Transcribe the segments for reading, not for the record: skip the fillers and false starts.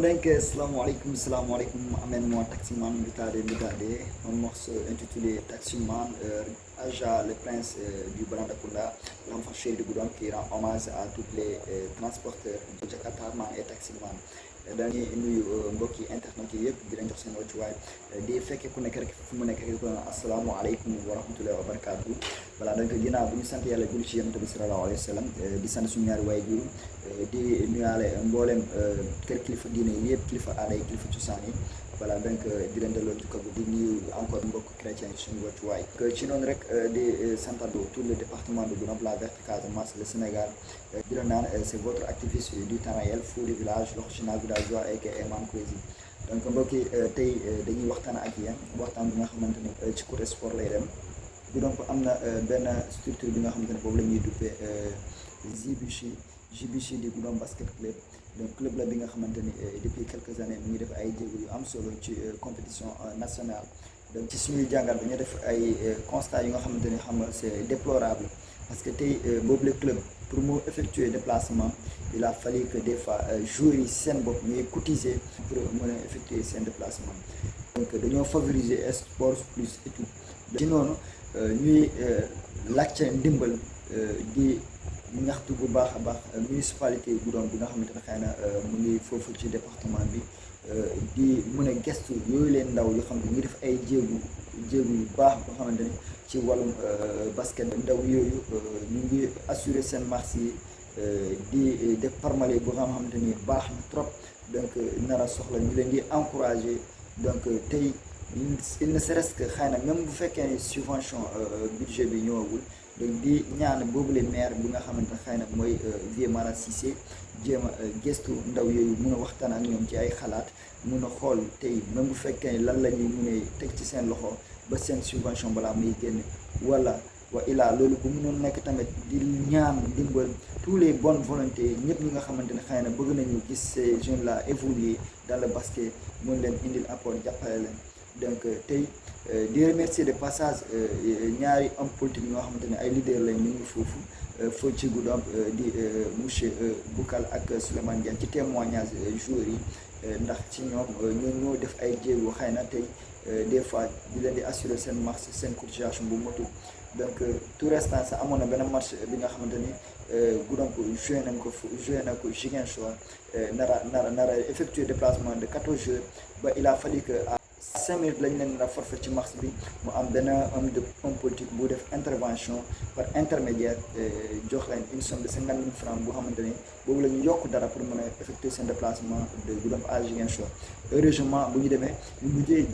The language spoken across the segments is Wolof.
Donc, salam alaikum, amène-moi Taximan Mbitade, un morceau intitulé Taximan, Aja, le prince du Brandakunda, l'enfant chéri de Goudon qui rend hommage à tous les transporteurs de Jakarta et Taximan. dañuy nuyu mbokki internet yi yëpp di leen jox seen wàccuwaay di fekkee ku nekk rek fu mu nekk rek ko asalaamaaleykum wa rahmatullahi wa barakaatu. Voilà, donc ginnaaw bu ñu sant yàlla julli ci yonent bi sallallahu alayhi wa sallam di sant suñu ñaari waajur di nuyaale mboolem kër kilifa diine yi yëpp kilifa aada yi kilifa cosaan yi. Voilà, donc di leen delloo ci kaw di nuyu encore mbokk chrétien yi suñu wàccuwaay ci noonu rek di santado tout le département de Goudomp, la Verte Casamance, le Sénégal di la naan c'est votre activiste du temps réel Fou du village l'original villageois et Eman Crazy. Donc mbokk yi tey dañuy waxtaan ak yéen waxtaan bi nga xamante ne ci côté sport lay dem. Goudomp am na benn structure bi nga xamante ne boobu la ñuy duppee JBC di Goudomp Basket Club. Donc club la bi nga xamante ni depuis quelques années mu ngi def ay jéego yu am solo ci compétition nationale. Donc ci suñuy jàngat dañu def ay constats yu nga xamante ni xam nga c'est déplorable parce que tey boobu le club pour mu effectuer déplacement il a fallu que des fois joueurs yi seen bopp ñuy cotiser pour mën a effectuer seen déplacement. Donc dañoo favoriser sport plus étude ci noonu ñuy laajte ndimbal di ñaxtu bu baax a baax municipalité Goudomp bi nga xamante ne xëy na mu ngi foofu ci département bi di mën a gestu yooyu leen ndaw yoo xam ne ñu ngi def ay jéegu yu baax boo xamante ne ci wàllum basket ndaw yooyu ñu ngi assurer seen marché yi di def parmale boo xamante ni baax na trop. Donc nar a soxla ñu leen di encourager. Donc tey il ne serait-ce que xëy na même bu fekkee ne subvention budget bi ñëwagul donc di ñaan boobule maire bi nga xamante ne xëy na mooy Vieux Mara Cissé jéem a gestu ndaw yooyu mun a waxtaan ak ñoom ci ay xalaat mun a xool tey même bu fekkee lan la ñuy mun a teg ci seen loxo ba seen subvention balaa muy génn wala wa ilaa loolu bu mënoon nekk tamit di ñaan dimbal tous les bonnes volontés ñëpp ñi nga xamante ne xëy na bëgg nañu gis ces jeunes là évoluer dans le basket mun leen indil apport jàppale leen. Donc tey di remercier de passage ñaari homme politique yi nga xamante ne ay leader lañ ñu ngi foofu ci Goudomp di monsieur Boukal ak Souleymane Diagne ci témoignage joueurs yi ndax ci ñoom ñoo def ay jéego xëy na tey des fois di leen di assurer seen marche seen cotisation bu motul. Donc tout restant sax amoon na benn match bi nga xamante ni Goudomp joué na ko Ziguinchor nara effectuer déplacement de 14 jours ba il a fallu que 5 minutes lañ leen a forfait ci match bi mu am benn homme politique bu def intervention par intermédiaire jox leen une somme de 50 000 francs boo xamante ni boobu la ñu yokk dara pour mën a effectuer seen déplacement de Goudomp à Ziguinchor. Heureusement bu ñu demee ñu mujjee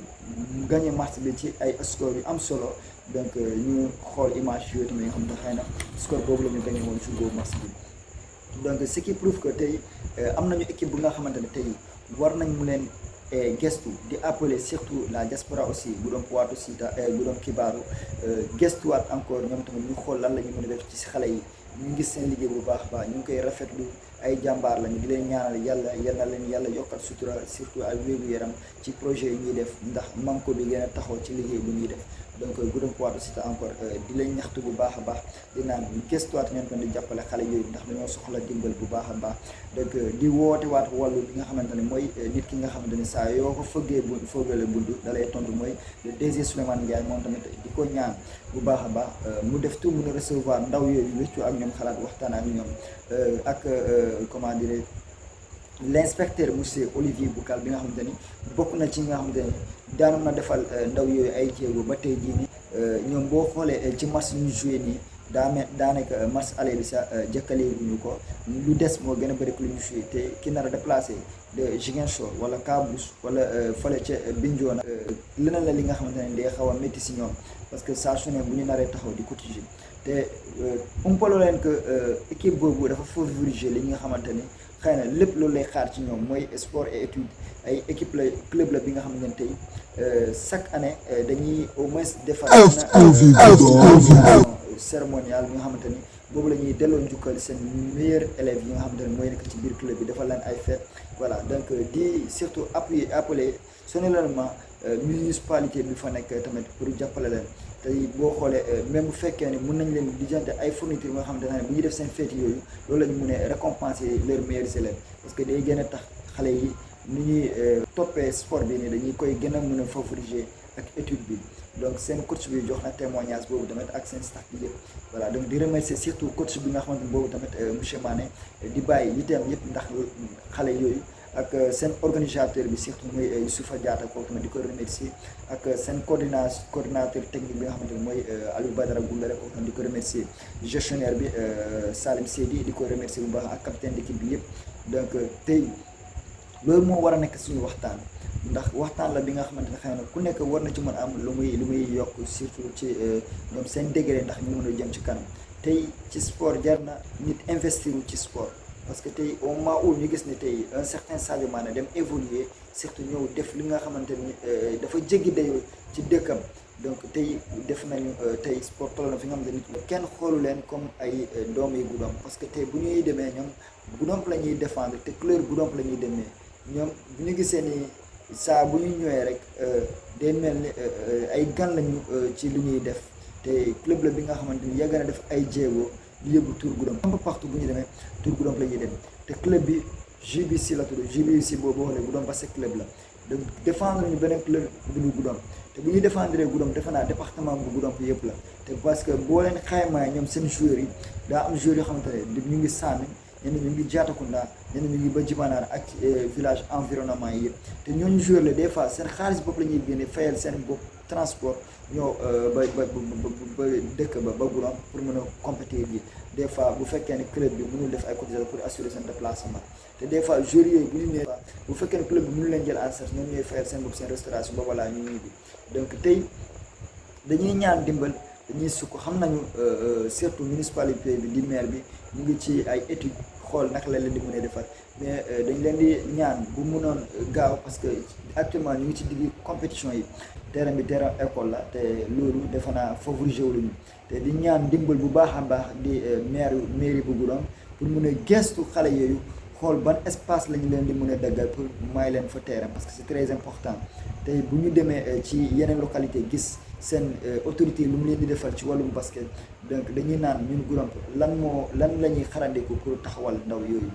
gagné match bi ci ay score yu am solo. Donc ñu xool image yooyu tamit nga xam ne xëy na score boobu la ñu gagné woon ci boobu match bi. Donc ce qui prouve que tey am nañu équipe bu nga xamante ne tey war nañ mu leen gestu di appeler surtout la diaspora aussi Goudomp Waatu Sita Goudomp Kibaaru gestuwaat encore ñoom tamit ñu xool lan la ñu mën a def ci xale yi ñu ngi seen liggéey bu baax a baax ñu ngi koy rafetlu ay jàmbaar lañu di leen ñaanal yàlla leen yàlla yokkal sutura surtout ay wéegu yaram ci projet yi ñuy def ndax manko bi gën a taxaw ci liggéey bu ñuy def. Donc Goudomp Waatu Sita encore di leen ñaxtu bu baax a baax di naan gestuwaat ñoom tamit di jàppale xale yooyu ndax dañoo soxla dimbal bu baax a baax. Donc di woote waat wàllu bi nga xamante ne mooy nit ki nga xamante ne saa yoo ko fëggee buntu da lay tontu mooy le DG Souleymane Ndiaye moom tamit di ko ñaan bu baax a baax mu def tout mun a recevoir ndaw yooyu wéccu ak ñoom xalaat waxtaan ak ñoom ak comment dire l'inspecteur monsieur Olivier Boukal bi nga xamante ni bokk na ci nga xamante ni daanoon na defal ndaw yooyu ay jéego ba tey jii ni ñoom boo xoolee ci match ñu joué nii daanaka match aller bi sax jëkkaleeguñu ko lu des moo gën a bëri lu ñu joué te ki nar a déplacé de Ziguinchor wala Kabrousse wala fële ca Bignona leneen la li nga xamante ne day xaw a métti si ñoom parce que saa su ne bu ñu naree taxaw di cotiser te umpaloo leen que équipe boobu dafa favoriser li nga xamante ni xëy na lépp loolu lay xaar ci ñoom mooy sport et étude ay équipe la club la bi nga xamante ne tey chaque année dañuy au moins defar cérémonial bi nga xamante ni boobu la ñuy delloo njukkal seen meilleurs élèves yi nga xamante ne mooy nekk ci biir club bi defal leen ay fête. Voilà, donc di surtout appeler solennellement municipalité bi fa nekk tamit pour jàppale leen tey boo xoolee même bu fekkee ne mën nañ leen lijjante ay fournitures nga xamante ne bu ñuy def seen fête yooyu loolu la ñu mën a récompenser leurs meilleurs élèves parce que day gën a tax xale yi ni ñuy toppee sport bi ni dañuy koy gën a mën a favoriser ak étude bi donc seen coach bi jox na témoignage boobu tamit ak seen staff bi yëpp voilà donc di remercier surtout coach bi nga xamante ni boobu tamit monsieur Mané di bàyyi yiteem yëpp ndax xale yooyu ak seen organisateur bi surtout mooy Youssoufa Diatta kooku tamit di ko remercier ak seen coordinateur technique bi nga xamante ni mooy Aliou Badara Goumbere kooku tamit di ko remercier gestionnaire bi Salim Seydi di ko remercier bu baax ak capitaine d'équipe bi yëpp donc tey loolu moo war a nekk suñu waxtaan ndax waxtaan la bi nga xamante ne xëy na ku nekk war na ci mën a am lu muy yokk surtout ci ñoom seen degré ndax ñu mën a jëm ci kanam tey ci sport jar na nit investir ci sport parce que tey au moment où ñu gis ne tey un certain Sadio Mané dem évoluer surtout ñëw def li nga xamante ni dafa jéggi dayoo ci dëkkam donc tey def nañu tey sport toll na fi nga xamante ni kenn xoolu leen comme ay doom yi Goudomp parce que tey bu ñuy demee ñoom Goudomp la ñuy défendre te couleur Goudomp la ñuy demee ñoom bu ñu gisee ni saa bu ñu ñëwee rek day mel ni ay gan lañu ci li ñuy def te club la bi nga xamante ni yàgg na def ay jéego di yóbbu Tour Goudomp un peu partout bu ñu demee Tour Goudomp la ñuy dem te club bi JBC la tudd JBC boobu boo xoolee Goudomp parce que club la donc défendre ñu beneen club bu ñu Goudomp te bu ñuy défendre Goudomp defe naa département bu Goudomp yëpp la te parce que boo leen xaymaa ñoom seen joueurs yi daa am joueurs yoo xamante ne ñu ngi sànni ñenn ñu ngi Diatakunda ñenn ñu ngi ba Jibanaar ak village environnement yi yëpp te ñooñu joueur la des fois seen xaalis bopp la ñuy génne fayal seen bopp transport ñoo ba dëkk ba Goudomp pour mën a compétir ji des fois bu fekkee ne club bi mënul def ay cotisation pour assurer seen déplacement te des fois joueurs yooyu bu ñu ñëwee bu fekkee ne club bi mënul leen jël en charge ñoom ñooy fayal seen bopp seen restauration ba voilà ñu ñibbi donc tey dañuy ñaan dimbal dañuy sukk xam nañu surtout municipalité bi di maire bi ñu ngi ci ay études xool naka la leen di mën a defar mais dañ leen di ñaan bu mënoon gaaw parce que actuellement ñu ngi ci digg compétition yi terrain bi terrain école la te loolu defe naa favoriser wu ñu te di ñaan dimbal bu baax a baax di mairie bu Goudomp pour mën a gestu xale yooyu xool ban espace lañu leen di mën a daggal pour may leen fa terrain parce que c'est très important tey bu ñu demee ci yeneen localité gis seen autorité lu mu leen di defal ci wàllum basket donc dañuy naan ñun Goudomp lan la ñuy xarandeku pour taxawal ndaw yooyu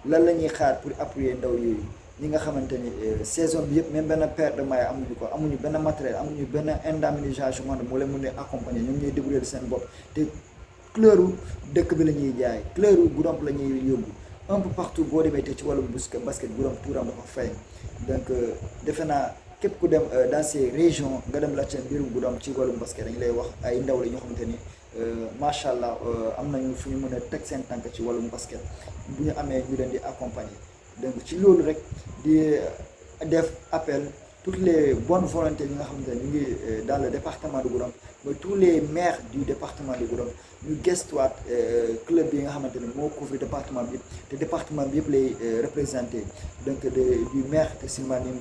lan la ñuy xaar pour appuyer ndaw yooyu ñi nga xamante ni saison bi yëpp même benn paire de maillots amuñu ko amuñu benn matériel amuñu benn indemnisation moo leen mën a accompagner ñoom ñooy débrouiller seen bopp te couleur dëkk bi la ñuy jaay couleur Goudomp la ñuy yóbbu un peu partout boo demee te ci wàllum basket Goudomp tuuram dafa fay donc defe naa képp ku dem dans ces régions nga dem laajte mbirum Goudomp ci wàllum basket dañu lay wax ay ndaw la ñoo xamante ni macha allah am nañu fu ñu mën a teg seen tànk ci wàllum basket bu ñu amee ñu leen di accompagner donc ci loolu rek di def appel toutes les bonnes volontés yi nga xamante ne ñu ngi dans le département de Goudomp ba tous les maires du département de Goudomp ñu gestuwaat club yi nga xamante ne moo couvrir département bi yëpp te département bi yëpp lay représenté donc du maire de Silmanim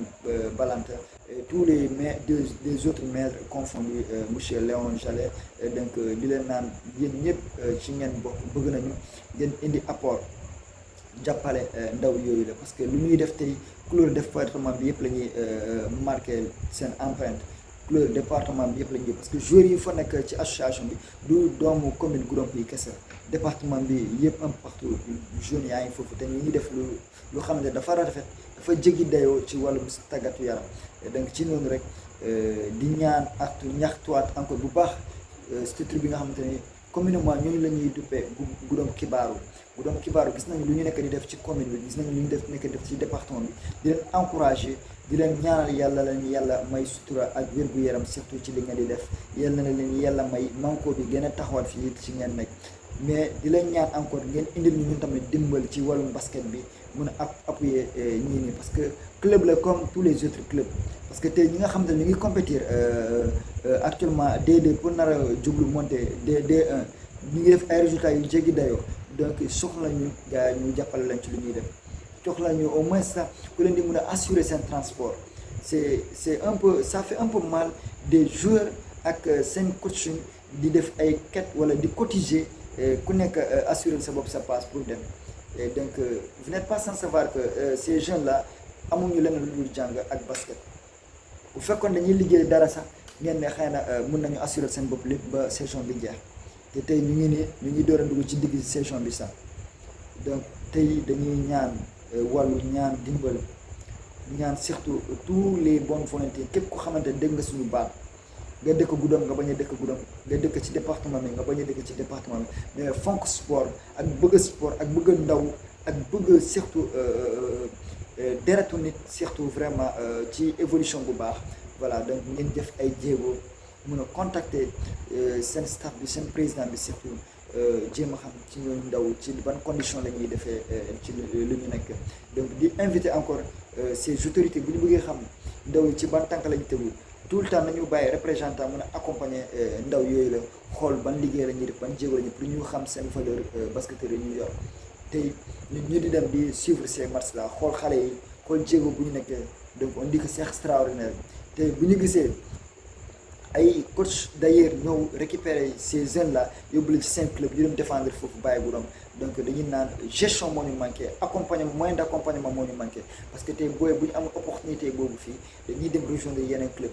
Balanta et tous les maires des autres maires confondus monsieur Léon Jallet donc di leen naan yéen ñëpp ci ngeen bokk bëgg nañu ngeen indi apport jàppale ndaw yooyu la parce que lu ñuy def tey couleur département bi yëpp la ñuy marqué seen empreinte couleur département bi yëpp la ñuy parce que joueurs yi fa nekk ci association bi du doomu commune Goudomp yi kese département bi yëpp un partout jeunes yaa ngi foofu te ñu ngi def lu xam ne dafa rafet dafa jéggi dayoo ci wàllum tàggatu yaram donc ci noonu rek di ñaan ak ñaxtuwaat encore bu baax structure bi nga xamante ni communément ñooñu la ñuy duppee Goudomp Kibaaru gis nañu lu ñu nekk di def ci commune bi gis nañu lu ñu nekk def ci département bi di leen encourager di leen ñaanal yàlla leen yàlla may sutura ak wér-gu-yaram surtout ci li nga di def yàlla na leen yàlla may manko bi gën a taxawal fii ci ngeen nekk mais di leen ñaan encore ngeen indil ñu ñun tamit dimbal ci wàllum basket bi mun a appuyer ñii nii parce que club la comme tous les autres clubs parce que tey ñi nga xam ne ñu ngi compétir actuellement D2 pour nar a jublu monter D1 ñu ngi def ay résultats yu jéggi dayoo donc soxla ñu gars yi ñu jàppale leen ci lu ñuy def soxla ñu au moins sax ku leen di mën a assurer seen transport c'est un peu ça fait un peu mal des joueurs ak seen coaching di def ay quête wala di cotiser ku nekk assurer sa bopp sa passe pour dem et donc vous n'êtes pas sans savoir que ces jeunes là amuñu leneen lu dul jàng ak basket bu fekkoon dañuy liggéey dara sax ngeen ne xëy na mën nañu assurer seen bopp lépp ba saison bi jeex te tey ñu ngi door a dugg ci digg saison bi sax donc tey dañuy ñaan wàllu ñaan dimbal ñaan surtout tous les bonnes volontés képp ko xamante ne dégg nga suñu baat nga dëkk Goudomp nga bañ a dëkk Goudomp nga dëkk ci département bi nga bañ a dëkk ci département bi mais fonk sport ak bëgg sport ak bëgg ndaw ak bëgg surtout deretu nit surtout vraiment ci évolution bu baax voilà donc ngeen def ay jéego mun a contacter seen staff bi seen président bi surtout jéem a xam ci ñooñu ndaw ci ban condition la ñuy defee ci lu ñu nekk donc di inviter encore ces autorités bu ñu bëggee xam ndaw yi ci ban tànk lañu tegu tout le temps nañu bàyyi représentant mën a accompagner ndaw yooyu la xool ban liggéey la ñuy def ban jéego la ñu pour ñu xam seen valeur basketteur yi ñu yor tey ñu di dem di suivre ces matchs là xool xale yi xool jéego bu ñu nekkee donc on dit que c'est extraordinaire te bu ñu gisee ay coach d'ailleurs ñëw récupérer ces jeunes là yóbbu leen ci seen club ñu dem défendre foofu bàyyi Goudomp donc dañuy naan gestion moo ñu manqué accompagnement moyen d'accompagnement moo ñu manqué parce que tey booy bu ñu amul opportunité boobu fii dañuy dem rejoindre yeneen club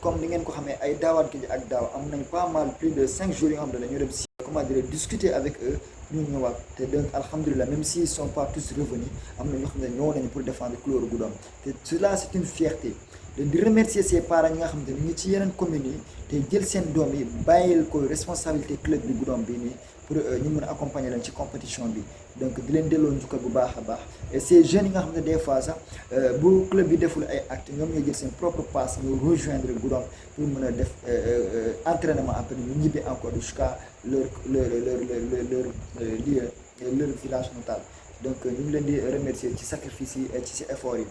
comme ni ngeen ko xamee ay daawaan ki ak daaw am nañ pas mal plus de 5 jours yoo xam ne dañoo dem si comment dire discuter avec eux ñu ñëwaat te donc alhamdulilah même s'ils sont pas tous revenus am na ñoo xam ne ñëw nañu pour défendre couleur Goudomp te cela c'est une fierté di remercier ses parents ñi nga xam ne ñu ngi ci yeneen communes yi te jël seen doom yi bàyyil ko responsabilité club bi Goudomp bi nii pour ñu mën a accompagner leen ci compétition bi donc di leen delloo njukkal bu baax a baax et ces jeunes yi nga xam ne des fois sax bu club bi deful ay actes ñoom ñoo jël seen propre passe ñu rejoindre Goudomp pour mën a def entraînement après ñu ñibbi encore jusqu'à leur village natal donc ñu ngi leen di remercier ci sacrifice yi et ci effort yi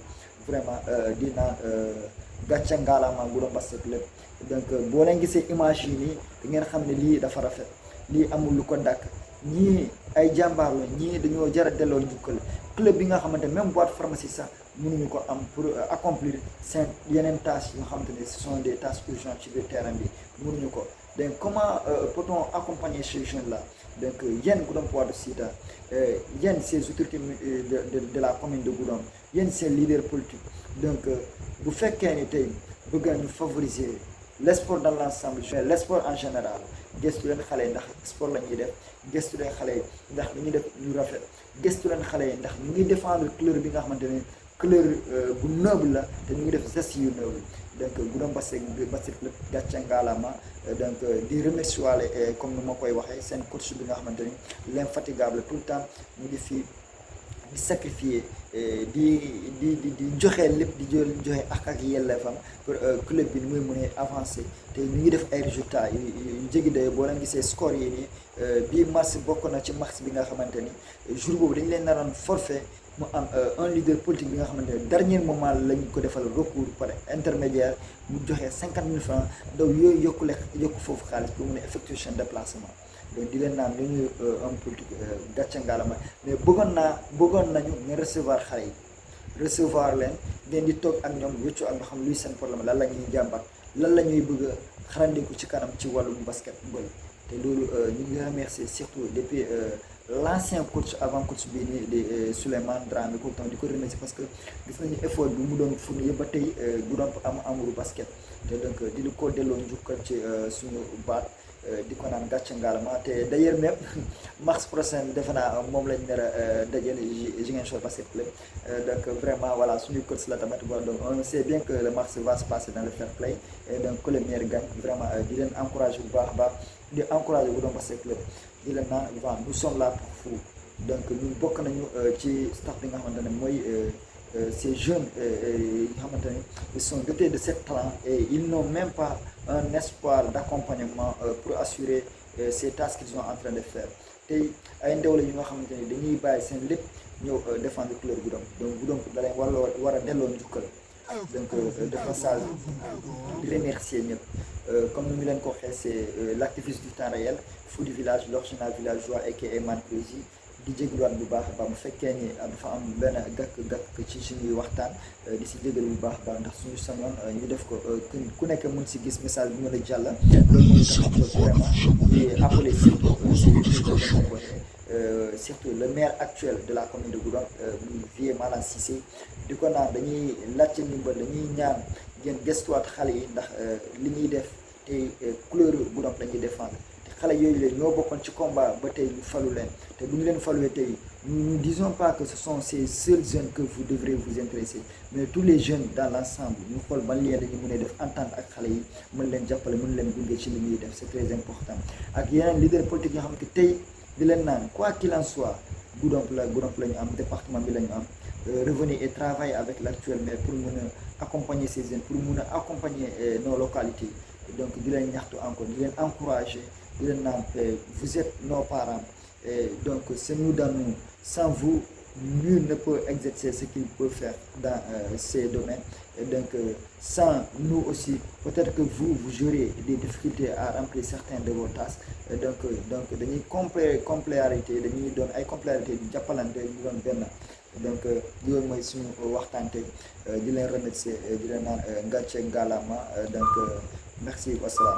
vraiment di naan gàcce ngaalaama Goudomp Basket Club donc boo leen gisee image yi nii da ngeen xam ne lii dafa rafet lii amul lu ko dàkk ñii ay jàmbaar la ñii dañoo jar a delloo njukkal club bi nga xamante même boîte pharmacie sax mënuñu ko am pour accomplir seen yeneen tâches yoo xamante ne ce sont des tâches urgentes ci biir terrain bi mënuñu ko donc comment peut-on accompagner ces jeunes là donc yéen Goudomp Wade Sida yéen ces autorités de la commune de Goudomp yéen seen leader politique donc bu fekkee ni tey bëgg nañu favoriser le sport dans l'ensemble le sport en général gëstu leen xale yi ndax sport la ñuy def gëstu leen xale yi ndax li ñuy def lu rafet gëstu leen xale yi ndax ñu ngi défendre couleur bi nga xamante ne couleur bu noble la te ñu ngi def geste yu noble donc Goudomp Basket Club gàcce ngaalaama donc di remercier waale comme ni ma koy waxee seen coach bi nga xamante ni l'infatigable tout le temps ñu ngi fii di sacrifier di joxe lépp di joxe ak yelleefam pour club bi ni muy mën a avancer te ñu ngi def ay résultats yu jéggi day boo leen gisee score yi nii bii mars bokk na ci mars bi nga xamante ni jour boobu dañu leen naroon forfait mu am un leader politique bi nga xamante ne dernier moment lañ ko defal recours par intermédiaire mu joxe 50 000 francs ndaw yooyu yokku foofu xaalis pour mën a effectuer seen déplacement donc di leen naan lu ñuy un politique gàcce ngaalama mais bëggoon nañu nga recevoir xale yi recevoir leen ngeen di toog ak ñoom wéccoo ak nga xam luy seen problème lan la ñuy jàmbat lan la ñuy bëgg a xarandiku ci kanam ci wàllum basketball te loolu ñu ngi remercier surtout depuis l'ancien coach avant coach bi nii di Souleymane Dramé kooku tamit di ko remercier parce que gis nañu effort bi mu doon fourni yëpp ba tey Goudomp am amuru basket te donc di lu ko delloo njukkal ci suñu baat di ko naan gàcce ngaalama te d'ailleurs même mars prochain defe naa moom lañ nar a dajale Ziguinchor Basket Club donc vraiment voilà suñu coach la tamit bon donc on sait bien que le mars va se passer dans le fair play et donc que le meilleur gagne vraiment di leen encourager bu baax a baax di encourager Goudomp Basket Club di leen naan voilà nous sommes là pour vous donc ñun bokk nañu ci staff bi nga xamante ne mooy ces jeunes yi nga xamante ne ils sont dotés de cet talent et ils n'ont même pas un espoir d'accompagnement pour assurer ces tâches qu'ils sont en train de faire tey ay ndaw la yu nga xamante ne dañuy bàyyi seen lépp ñëw défendre couleur Goudomp donc Goudomp da leen war a delloo njukkal donc de passage di remercier ñëpp comme ni ñu leen ko waxee c'est l'activiste du temps réel fou du village l'original villageois aka Man Prési di jégaluwaat bu baax a baax bu fekkee ni dafa am benn gàkk ci suñuy waxtaan di si jégalu bu baax a baax ndax suñu sañoon ñu def ko ku nekk mën si gis message bi mën a jàll loolu mooy tax vraiment di appeler surtout le maire actuel de la commune de Goudomp muy Vieux Malang Cissé di ko naan dañuy laajte ndimbal dañuy ñaan ngeen gëstuwaat xale yi ndax li ñuy def tey couleur Goudomp la ñuy défendre te xale yooyu leen ñoo bokkoon ci combat ba tey ñu falu leen te bu ñu leen faluwee tey nous ne disons pas que ce sont ces seuls jeunes que vous devrez vous intéresser, mais tous les jeunes dans l'ensemble ñu xool ban lien la ñu mën a def entente ak xale yi mën leen jàppale mën leen gunge ci li ñuy def c'est très important ak yeneen leader politique yoo xam ne tey di leen naan quoi qu'il en soit Goudomp la ñu am département bi la ñu am revenir et travailler avec l'actuel maire pour mën a accompagner ces jeunes pour mën a accompagner nos localités donc di leen ñaxtu encore di leen encourager di leen naan vous êtes nos parents et donc c'est nous dans nous sans vous nul ne peut exercer ce qu'il peut faire dans ces domaines et donc sans nous aussi peut-être que vous aurez des difficultés à remplir certains de vos tâches et donc dañuy complémentarité dañuy doon ay complémentarité di jàppalante di doon benn donc yooyu mooy suñu waxtaan tey di leen remercier di leen naan ngàcce ngalaama donc merci wasalaam